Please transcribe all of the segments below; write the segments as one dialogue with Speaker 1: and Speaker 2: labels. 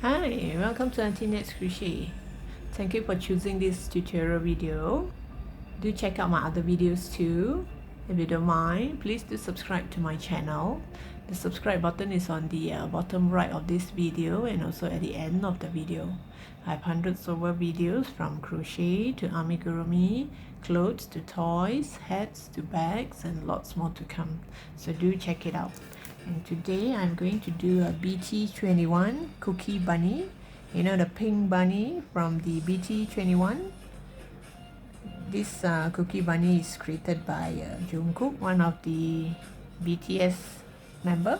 Speaker 1: Hi, welcome to Auntie Nat's Crochet. Thank you for choosing this tutorial video. Do check out my other videos too. If you don't mind, please do subscribe to my channel. The subscribe button is on the bottom right of this video and also at the end of the video. I have hundreds over videos from crochet to amigurumi, clothes to toys, hats to bags, and lots more to come. So do check it out. And today I'm going to do a BT21 Cooky Bunny. You know, the pink bunny from the BT21. This Cooky Bunny is created by Jungkook, one of the BTS member,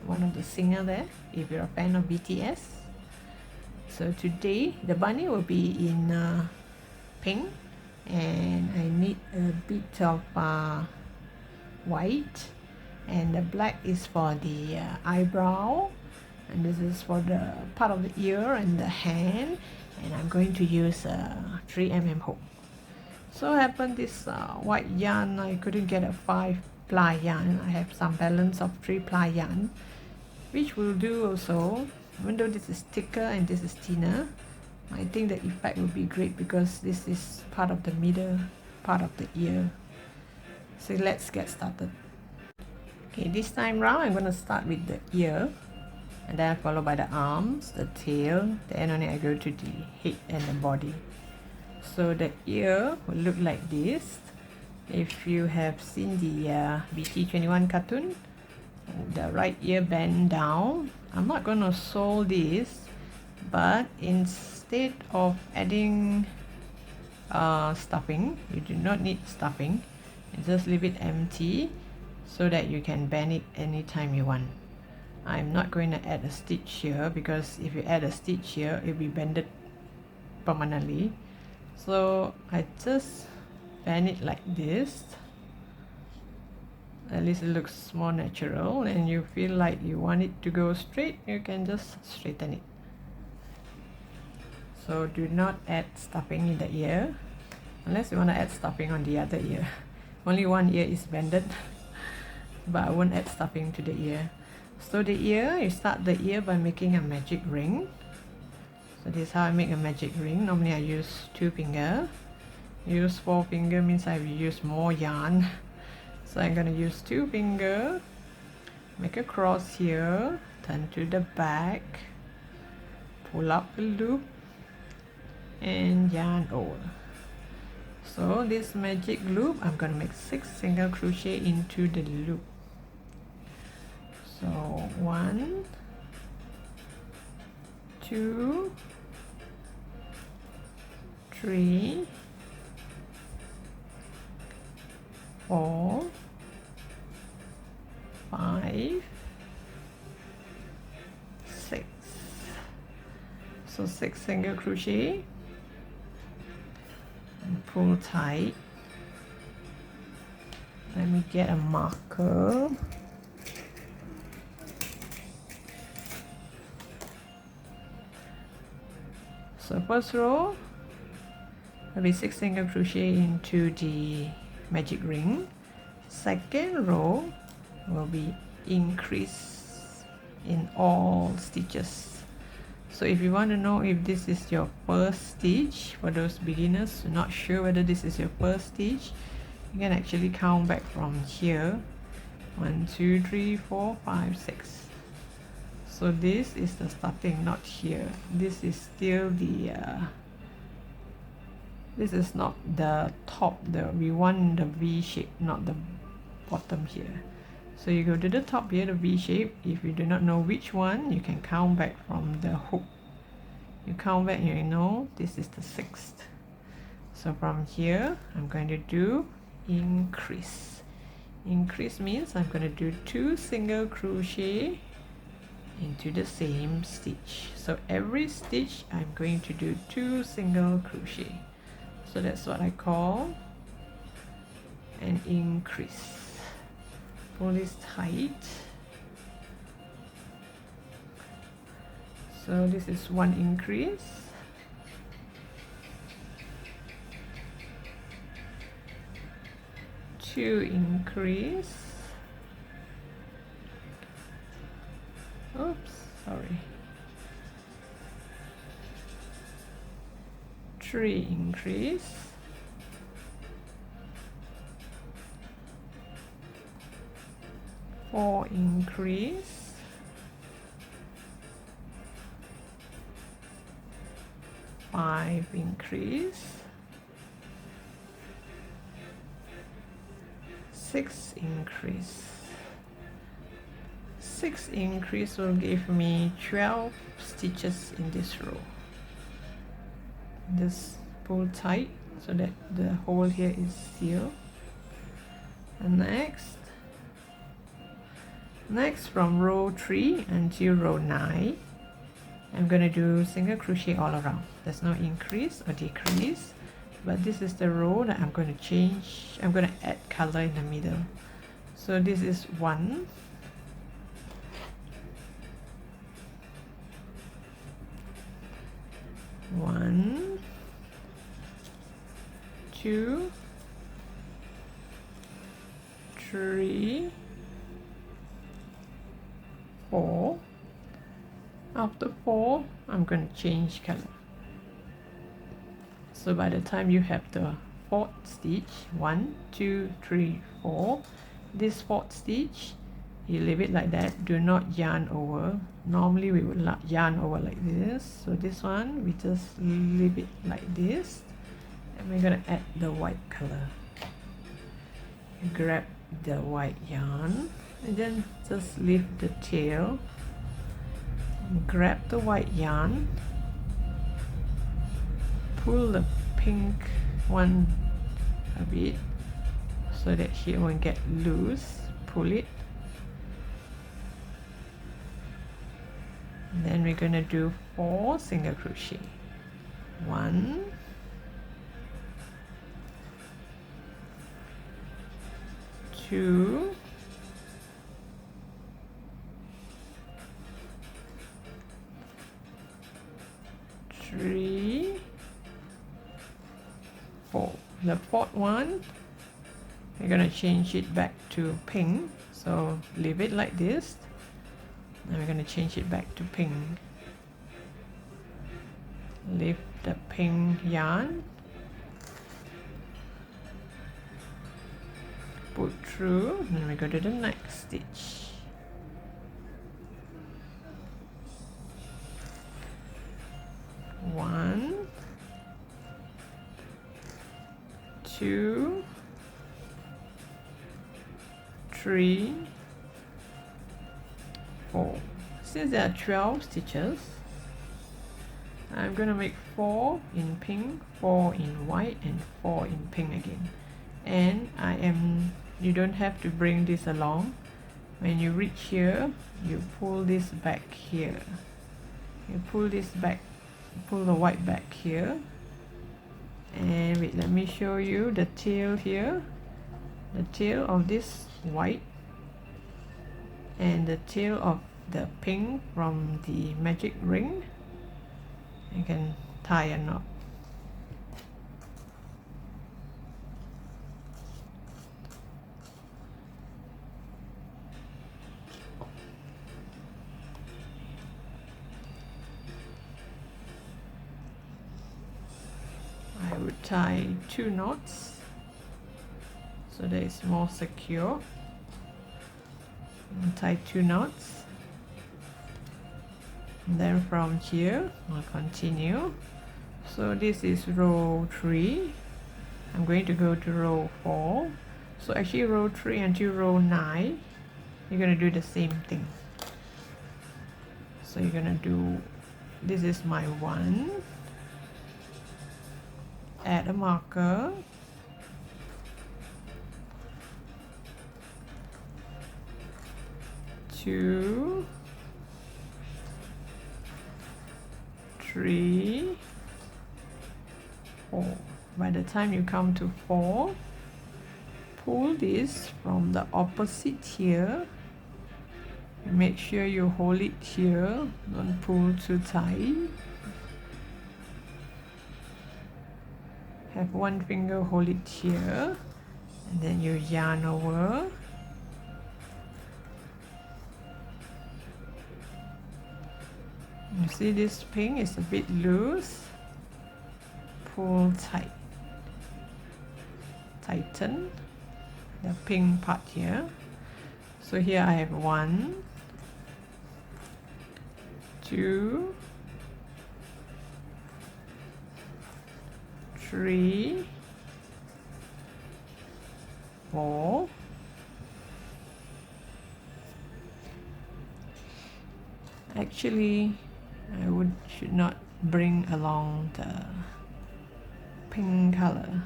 Speaker 1: one of the singer there, if you're a fan of BTS. So today the bunny will be in pink, and I need a bit of white, and the black is for the eyebrow, and this is for the part of the ear and the hand, and I'm going to use 3mm hook. So happened this white yarn, I couldn't get a 5-ply yarn. I have some balance of 3-ply yarn, which will do also. Even though this is thicker and this is thinner, I think the effect will be great because this is part of the middle part of the ear. So let's get started. Okay, this time round I'm going to start with the ear, and then followed by the arms, the tail, then only I go to the head and the body. So the ear will look like this. If you have seen the BT21 cartoon, the right ear bend down. I'm not going to sew this, but instead of adding stuffing, you do not need stuffing, you just leave it empty so that you can bend it anytime you want. I'm not going to add a stitch here because if you add a stitch here, it will be bended permanently. So I just bend it like this. At least it looks more natural, and you feel like you want it to go straight, you can just straighten it. So do not add stuffing in the ear unless you want to add stuffing on the other ear. Only one ear is bended, but I won't add stuffing to the ear. So the ear, you start the ear by making a magic ring. So this is how I make a magic ring. Normally I use 2 fingers. Use 4 fingers means I will use more yarn. So I'm going to use 2 fingers, make a cross here, turn to the back, pull up the loop, and yarn over. So this magic loop, I'm going to make 6 single crochet into the loop. So 1, 2, 3, 4, 5, 6. So 6 single crochet and pull tight. Let me get a marker. So first row will be 6 single crochet into the magic ring. Second row will be increase in all stitches. So if you want to know if this is your first stitch, for those beginners who are not sure whether this is your first stitch, you can actually count back from here. 1, 2, 3, 4, 5, 6. So this is the starting, not here. This is still the this is not the top. We want the V shape, not the bottom here. So you go to the top here, the V shape. If you do not know which one, you can count back from the hook. You count back and you know this is the 6th. So from here, I'm going to do increase. Increase means I'm going to do 2 single crochet into the same stitch. So every stitch I'm going to do 2 single crochet. So that's what I call an increase. Pull this tight. So this is 1 increase. 2 increase. Oops, sorry. 3 increase, 4 increase, 5 increase, 6 increase. 6 increase will give me 12 stitches in this row. Just pull tight so that the hole here is sealed. And next from row 3 until row 9, I'm going to do single crochet all around. There's no increase or decrease, but this is the row that I'm going to change. I'm going to add color in the middle. So this is 1, 1, 2, 3, 4. After 4, I'm going to change color. So by the time you have the 4th stitch, 1, 2, 3, 4, this 4th stitch, you leave it like that. Do not yarn over. Normally we would yarn over like this. So this one, we just leave it like this. And we're going to add the white color. Grab the white yarn and then just leave the tail. Grab the white yarn, pull the pink one a bit so that it won't get loose. Pull it, and then we're gonna do 4 single crochet. 1, 2, 3, 4. The 4th one, we're going to change it back to pink. So leave it like this. Now we're going to change it back to pink. Leave the pink yarn. Put through, and we go to the next stitch. 1, 2, 3, 4. Since there are 12 stitches, I'm going to make 4 in pink, 4 in white, and 4 in pink again. And you don't have to bring this along. When you reach here, you pull this back here. You pull this back, pull the white back here. And wait, let me show you the tail here. The tail of this white and the tail of the pink from the magic ring. You can tie a knot. I would tie 2 knots so that it's more secure. And tie 2 knots. And then from here I'll continue. So this is row 3. I'm going to go to row 4. So actually row 3 until row 9, you're going to do the same thing. So you're going to do, this is my 1, add a marker, 2, 3, 4. By the time you come to 4, pull this from the opposite here. Make sure you hold it here, don't pull too tight. Have one finger hold it here, and then you yarn over. You see this pink is a bit loose. pull tight, tighten the pink part here. So here I have 1, 2, 3, 4, actually I should not bring along the pink color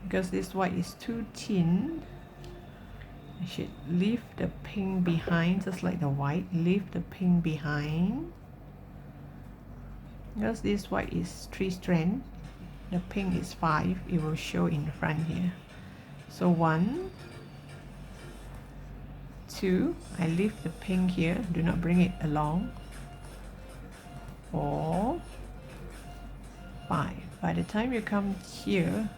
Speaker 1: because this white is too thin. I should leave the pink behind, just like the white, leave the pink behind. Because this white is 3 strands, the pink is 5, it will show in front here. So 1, 2, I leave the pink here, do not bring it along. 4, 5. By the time you come here,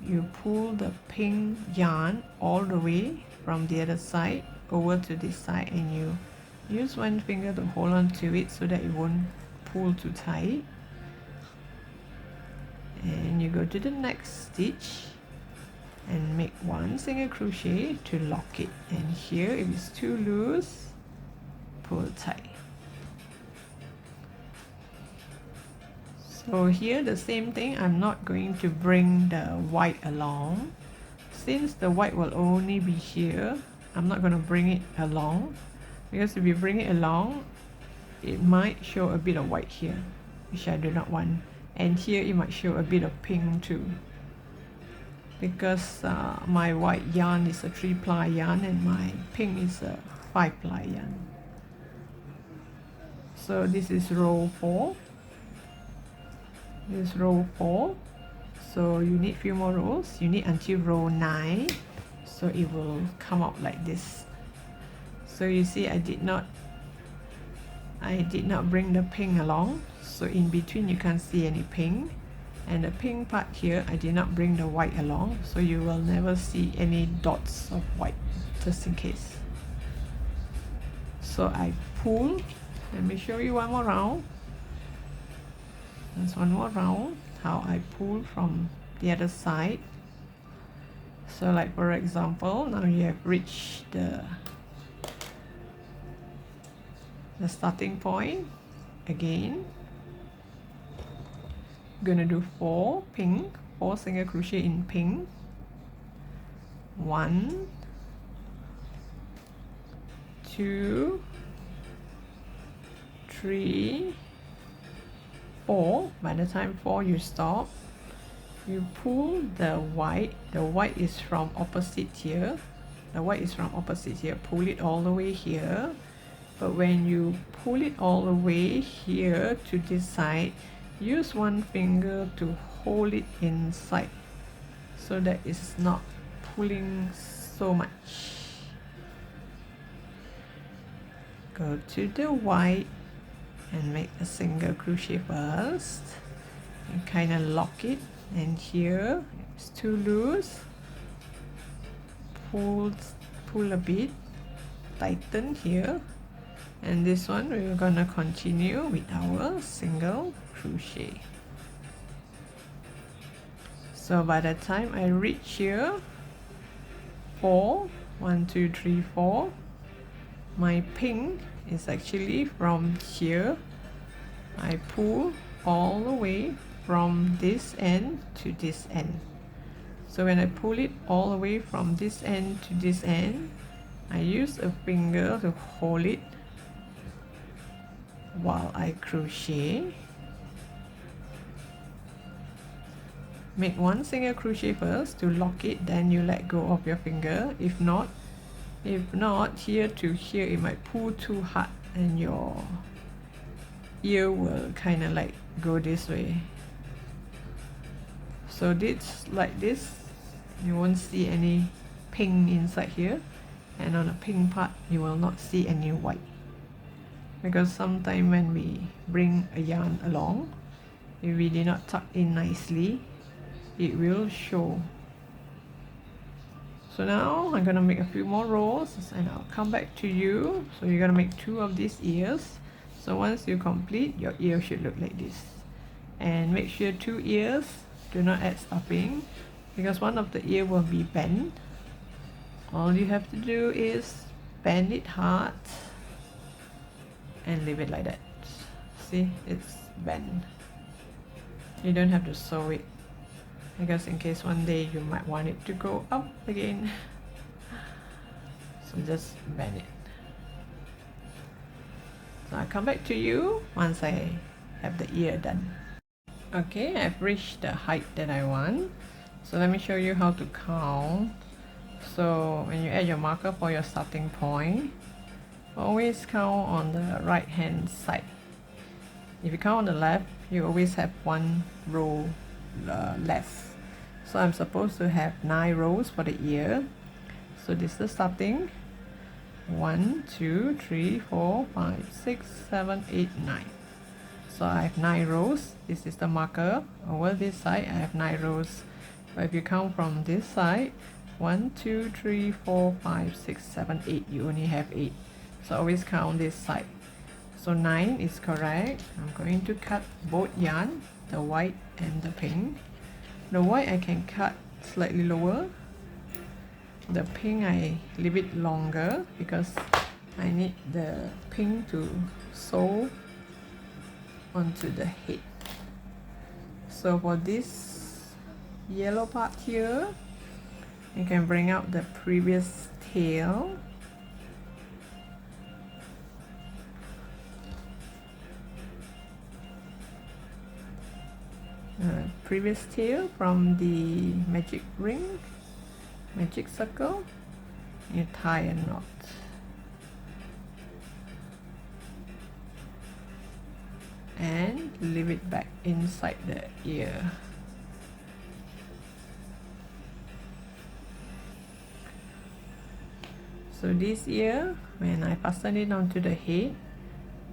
Speaker 1: you pull the pink yarn all the way from the other side over to this side, and you use one finger to hold on to it so that it won't pull too tight. And you go to the next stitch and make 1 single crochet to lock it, and here if it's too loose, pull tight. So here the same thing, I'm not going to bring the white along. Since the white will only be here, I'm not going to bring it along, because if you bring it along, it might show a bit of white here, which I do not want. And here it might show a bit of pink too, because my white yarn is a 3-ply yarn and my pink is a 5-ply yarn. So this is row 4. This is row 4. So you need few more rows. You need until row 9, so it will come out like this. So you see I did not bring the pink along, so in between you can't see any pink. And the pink part here, I did not bring the white along, so you will never see any dots of white, just in case. So I pull. Let me show you one more round. There's one more round, how I pull from the other side. So like for example, now you have reached the starting point. Again, I'm gonna do 4 pink, 4 single crochet in pink. 1, 2, 3, 4. By the time 4 you stop, you pull the white is from opposite here, the white is from opposite here, pull it all the way here. But when you pull it all the way here to this side, use one finger to hold it inside so that it's not pulling so much. Go to the white and make a single crochet first and kind of lock it, and here it's too loose, pull a bit, tighten here, and this one we're gonna continue with our single crochet. So by the time I reach here, 4, 1, 2, 3, 4, my pink is actually from here. I pull all the way from this end to this end. So when I pull it all the way from this end to this end, I use a finger to hold it while I crochet. Make 1 single crochet first to lock it, then you let go of your finger. If not here to here, it might pull too hard and your ear will kind of like go this way. So this like this, you won't see any pink inside here, and on the pink part you will not see any white, because sometimes when we bring a yarn along, if we did not tuck in nicely, it will show. So now I'm gonna make a few more rows and I'll come back to you. So you're gonna make 2 of these ears. So once you complete, your ear should look like this. And make sure 2 ears do not add stuffing, because one of the ear will be bent. All you have to do is bend it hard and leave it like that. See, it's bent. You don't have to sew it, because in case one day you might want it to go up again. So just bend it. So I'll come back to you once I have the ear done. Okay, I've reached the height that I want. So let me show you how to count. So when you add your marker for your starting point, always count on the right hand side. If you count on the left, you always have one row less. So I'm supposed to have 9 rows for the ear. So this is the starting. 1, 2, 3, 4, 5, 6, 7, 8, 9. So I have 9 rows. This is the marker. Over this side, I have 9 rows. But if you count from this side, 1, 2, 3, 4, 5, 6, 7, 8, you only have 8. So always count this side. So 9 is correct. I'm going to cut both yarn, the white and the pink. The white I can cut slightly lower. The pink I leave it longer because I need the pink to sew onto the head. So for this yellow part here, you can bring out the previous tail. Previous tail from the magic ring, magic circle, you tie a knot. And leave it back inside the ear. So this ear, when I fasten it onto the head,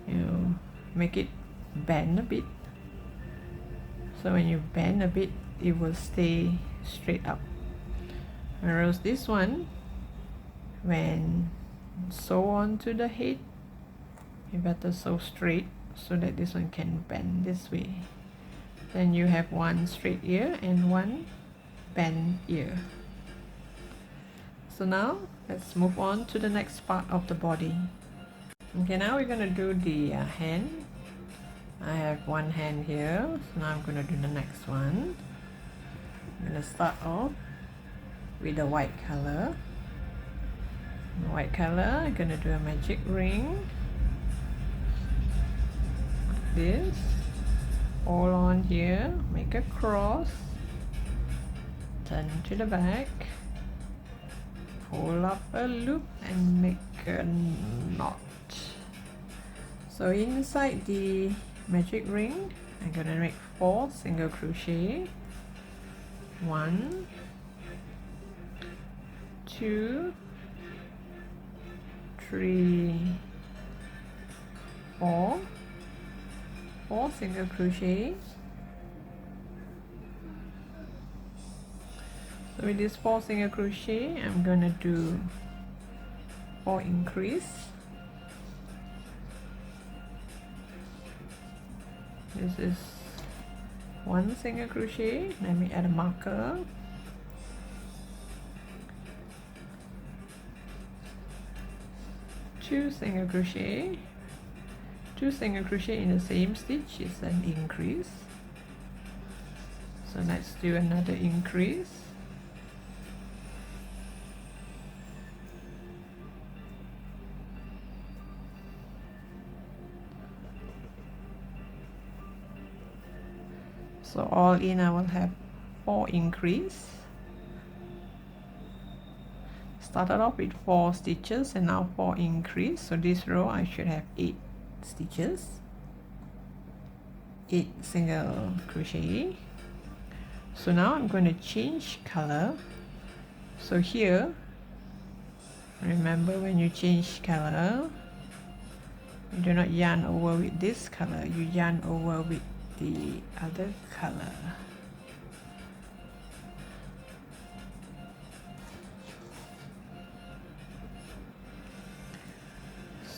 Speaker 1: you make it bend a bit. So when you bend a bit, it will stay straight up. Whereas this one, when sew onto the head, you better sew straight so that this one can bend this way. Then you have one straight ear and one bent ear. So now let's move on to the next part of the body. Okay, now we're going to do the hand. I have one hand here, so now I'm going to do the next one. I'm going to start off with the white color. The white color, I'm going to do a magic ring like this. All on here, make a cross, turn to the back, pull up a loop and make a knot. So inside the magic ring, I'm gonna make 4 single crochet. 1, 2, 3, 4. 4 single crochet. So with this 4 single crochet, I'm gonna do 4 increase. This is 1 single crochet. Let me add a marker. Two single crochet. 2 single crochet in the same stitch is an increase. So let's do another increase. So all in I will have 4 increase. Started off with 4 stitches and now 4 increase. So this row I should have 8 stitches, 8 single crochet. So now I'm going to change color. So here, remember when you change color, you do not yarn over with this color, you yarn over with the other color.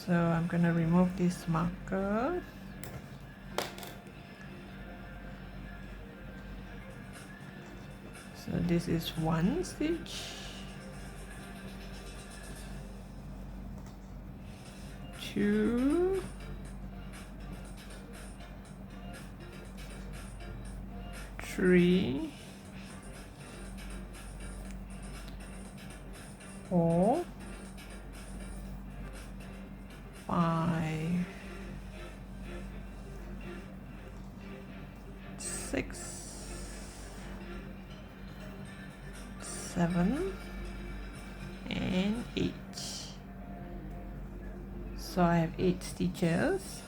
Speaker 1: So I'm gonna remove this marker. So this is one stitch, two, three, four, five, six, seven, and 8. So I have 8 stitches.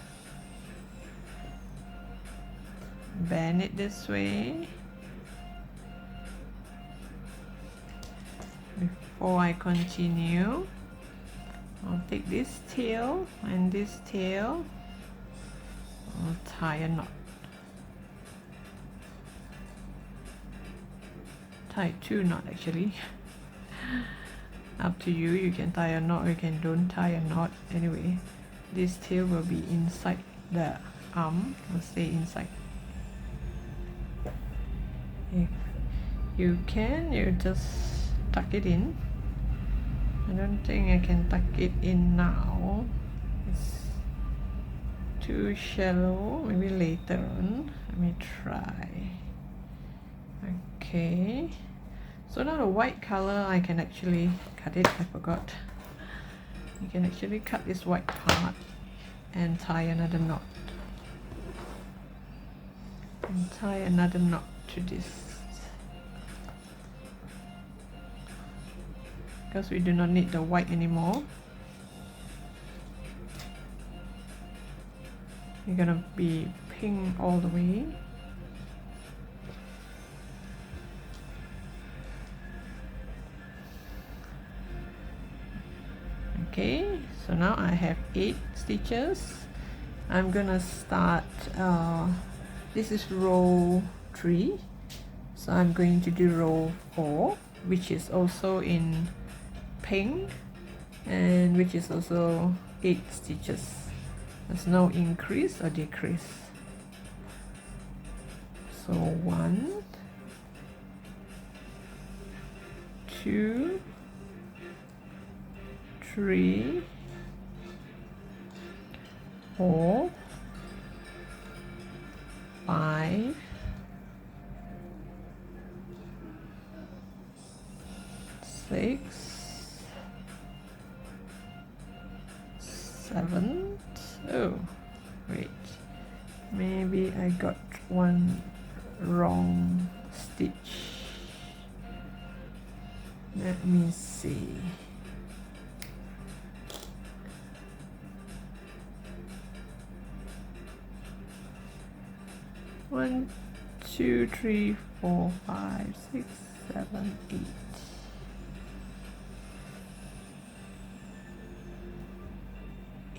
Speaker 1: Bend it this way. Before I continue, I'll take this tail and this tail, I'll tie a knot. Tie 2 knots actually. Up to you, you can tie a knot or you can don't tie a knot. Anyway, this tail will be inside the arm, will stay inside. If you can, you just tuck it in. I don't think I can tuck it in now. It's too shallow. Maybe later on. Let me try. Okay. So now the white color, I can actually cut it. I forgot. You can actually cut this white part and tie another knot. And tie another knot to this. Because we do not need the white anymore. You're gonna be pink all the way. Okay, so now I have 8 stitches. I'm gonna start, this is row 3. So I'm going to do row 4, which is also in pink and which is also 8 stitches. There's no increase or decrease. So 1, 2, 3, 4, 5, 6, 7. Oh, wait. Maybe I got one wrong stitch. Let me see. One, 2, 3, 4, 5, 6, 7, 8.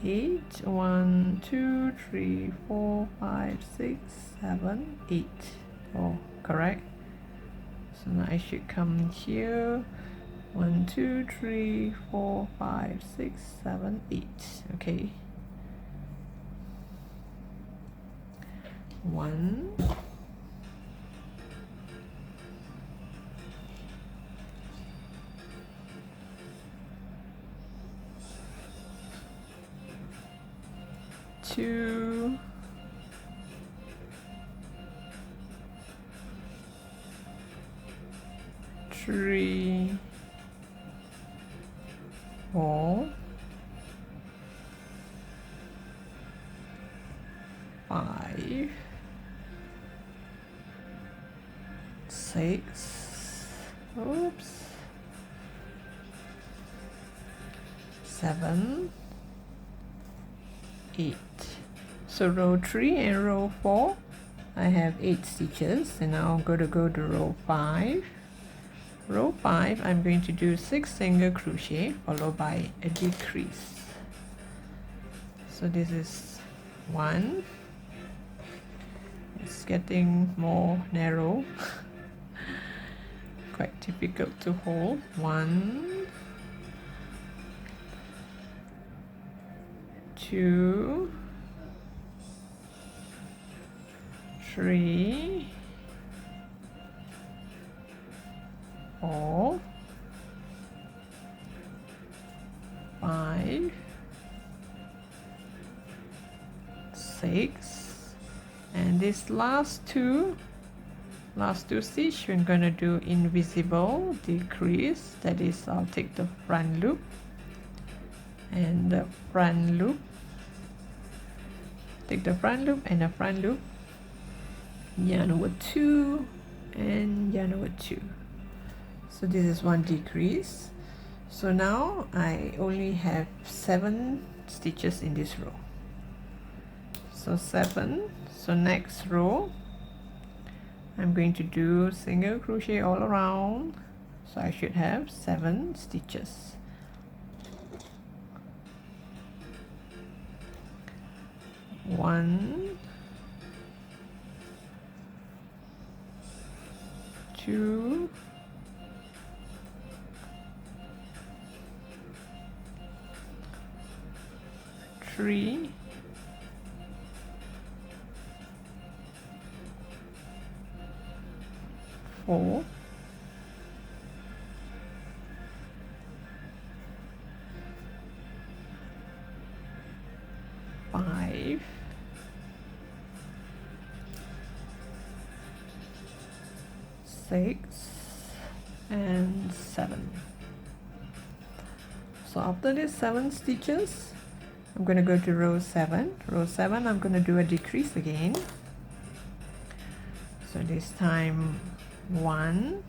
Speaker 1: 8. 1, 2, 3, 4, 5, 6, 7, 8. Oh, correct. So now I should come here. 1, 2, 3, 4, 5, 6, 7, 8. Okay. 1, 2, 3, 4, 5, 6, oops, 7, 8. So row 3 and row 4, I have 8 stitches, and now I'm going to go to row 5. Row 5, I'm going to do 6 single crochet followed by a decrease. So this is 1. It's getting more narrow. Quite difficult to hold. 1, 2, 3, 4, 5, 6, and this last two stitch we're going to do invisible decrease. That is, I'll take the front loop and the front loop, take the front loop and the front loop, yarn over 2 and yarn over 2. So this is one decrease. So now I only have 7 stitches in this row. So 7. So next row I'm going to do single crochet all around. So I should have 7 stitches. 1, 2, 3, 4, 5, 6, and 7. So after these 7 stitches, I'm going to go to row 7. Row 7, I'm going to do a decrease again. So this time 1,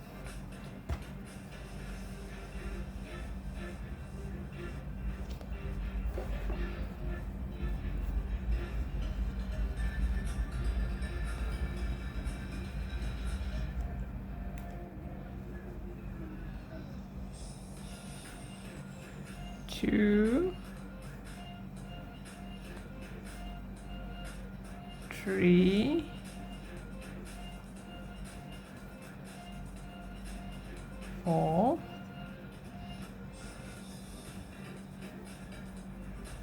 Speaker 1: 2, 3, 4,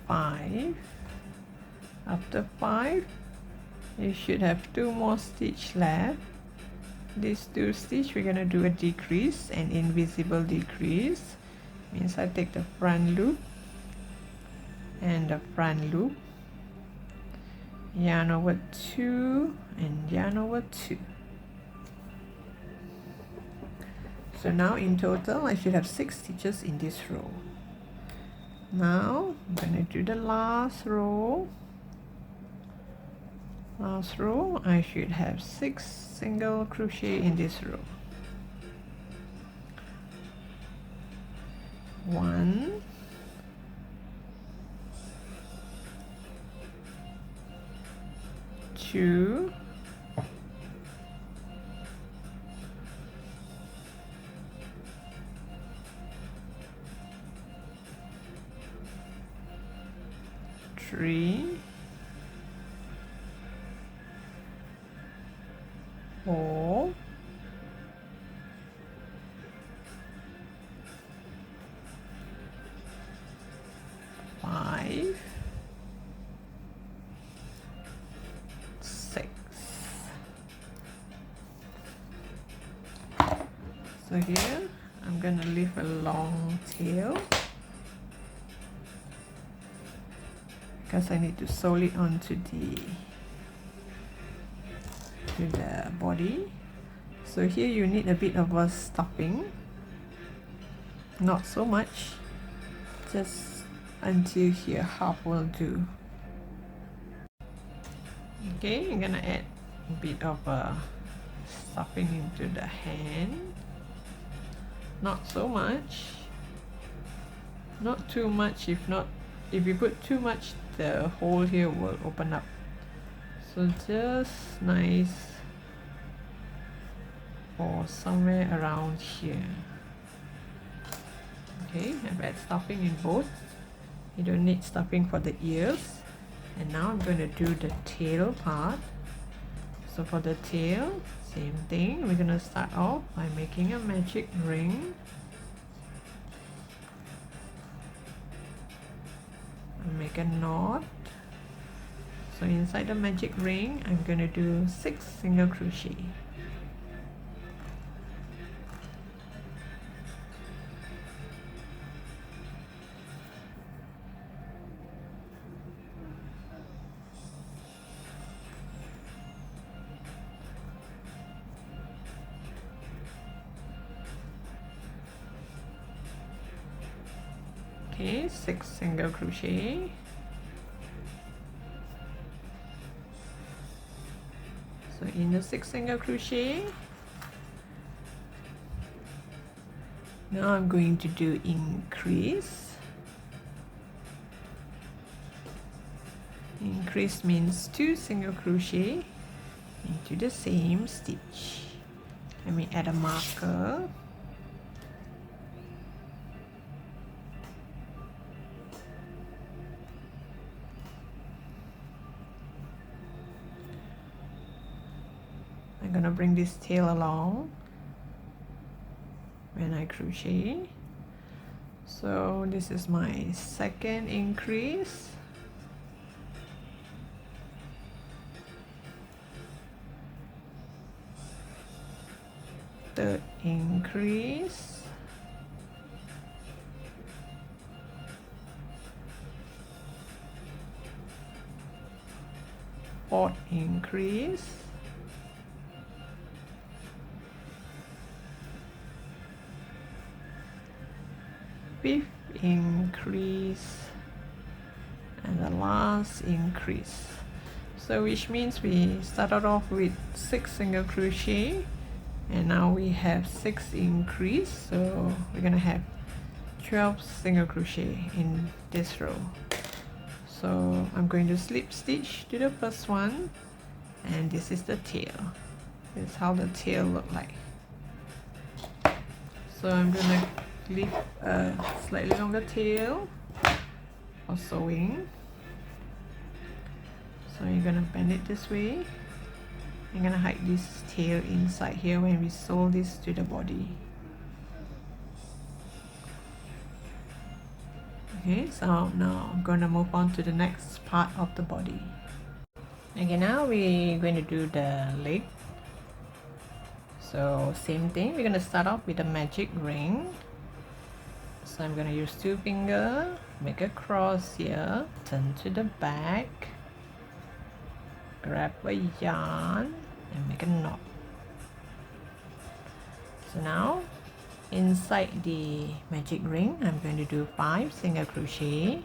Speaker 1: 5. After 5, you should have 2 more stitch left. These 2 stitch we're going to do a decrease, an invisible decrease. Means I take the front loop and the front loop, yarn over 2 and yarn over 2. So now in total I should have 6 stitches in this row. Now I'm going to do the last row. Last row I should have 6 single crochet in this row. 1, 2, 3, 4, 5, 6. So here I'm going to leave a long tail because I need to sew it onto the body. So here you need a bit of a stuffing, not so much, just until here, half will do. Okay, I'm gonna add a bit of stuffing into the hand, not so much, not too much. If you put too much, the hole here will open up. So just nice or somewhere around here. Okay, I've added stuffing in both. You don't need stuffing for the ears. And now I'm going to do the tail part. So for the tail, same thing. We're going to start off by making a magic ring. And make a knot. So inside the magic ring, I'm going to do 6 single crochet. Okay, 6 single crochet. So in the 6 single crochet, now I'm going to do increase. Increase means 2 single crochet into the same stitch. Let me add a marker. I'm gonna bring this tail along when I crochet. So this is my second increase. Third increase. Fourth increase. Fifth increase, and the last increase. So which means we started off with 6 single crochet, and now we have 6 increase, so we're gonna have 12 single crochet in this row. So I'm going to slip stitch to the first one, and this is the tail. This is how the tail look like. So I'm gonna leave a slightly longer tail for sewing. So you're gonna bend it this way. I'm gonna hide this tail inside here when we sew this to the body. Okay, so now I'm gonna move on to the next part of the body. Okay, now we're going to do the leg. So same thing, we're gonna start off with a magic ring. So I'm gonna use 2 fingers, make a cross here, turn to the back, grab a yarn and make a knot. So now inside the magic ring, I'm going to do 5 single crochet.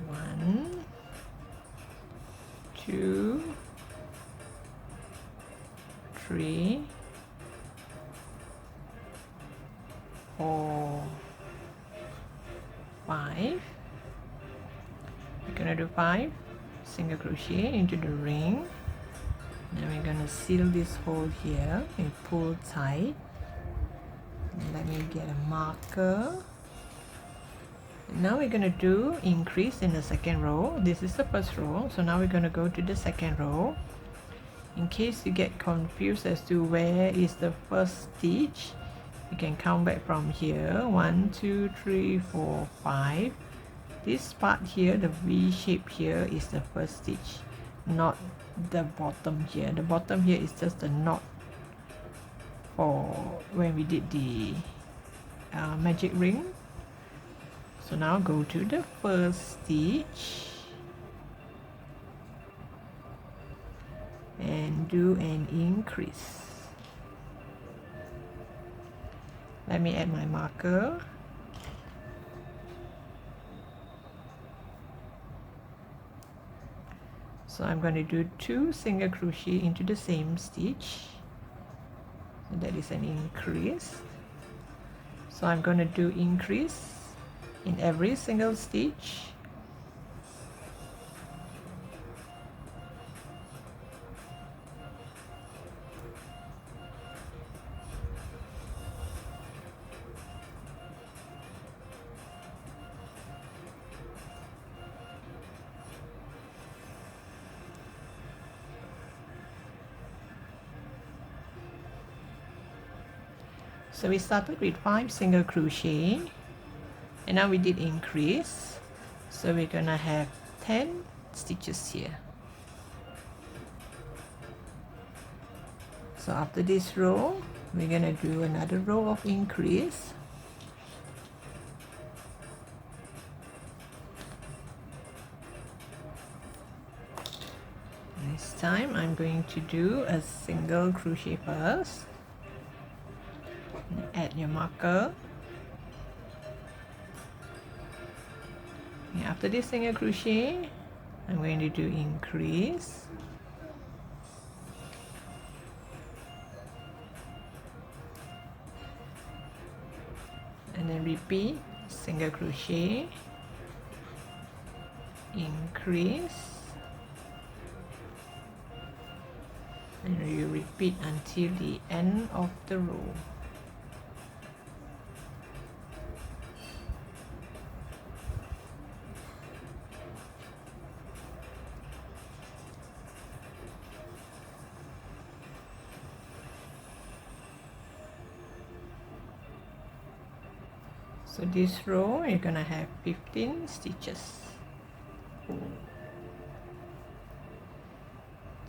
Speaker 1: 1, 2, 3, 4, 5. We're gonna do 5 single crochet into the ring. Then we're gonna seal this hole here and pull tight. Let me get a marker. And now we're gonna do increase in the second row. This is the first row, so now we're gonna go to the second row. In case you get confused as to where is the first stitch, you can count back from here. 1, 2, 3, 4, 5. This part here, the V shape here, is the first stitch, not the bottom here. The bottom here is just a knot for when we did the magic ring. So now go to the first stitch and do an increase. Let me add my marker. So I'm going to do 2 single crochet into the same stitch. So that is an increase. So I'm going to do increase in every single stitch. So we started with 5 single crochet, and now we did increase, so we're gonna have 10 stitches here. So after this row, we're gonna do another row of increase. This time I'm going to do a single crochet first. Add your marker. after this single crochet, I'm going to do increase, and then repeat single crochet, increase, and you repeat until the end of the row. So this row you're gonna have 15 stitches.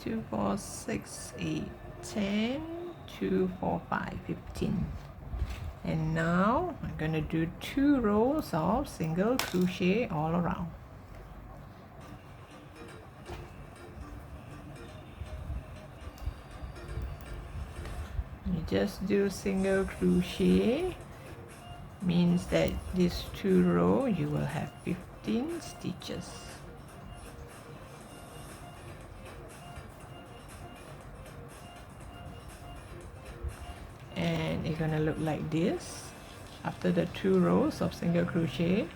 Speaker 1: 2, 4, 6, 8, 10, 2, 4, 5, 15. And now I'm going to do 2 rows of single crochet all around. You just do single crochet, means that this 2 row you will have 15 stitches. And it's gonna look like this. After the 2 rows of single crochet,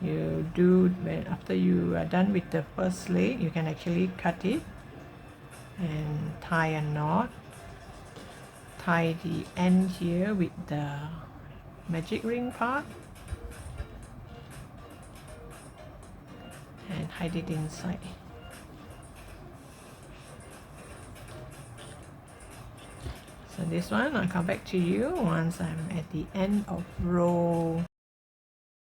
Speaker 1: you do, after you are done with the first leg, you can actually cut it and tie a knot. Tie the end here with the magic ring part and hide it inside. So this one, I'll come back to you once I'm at the end of row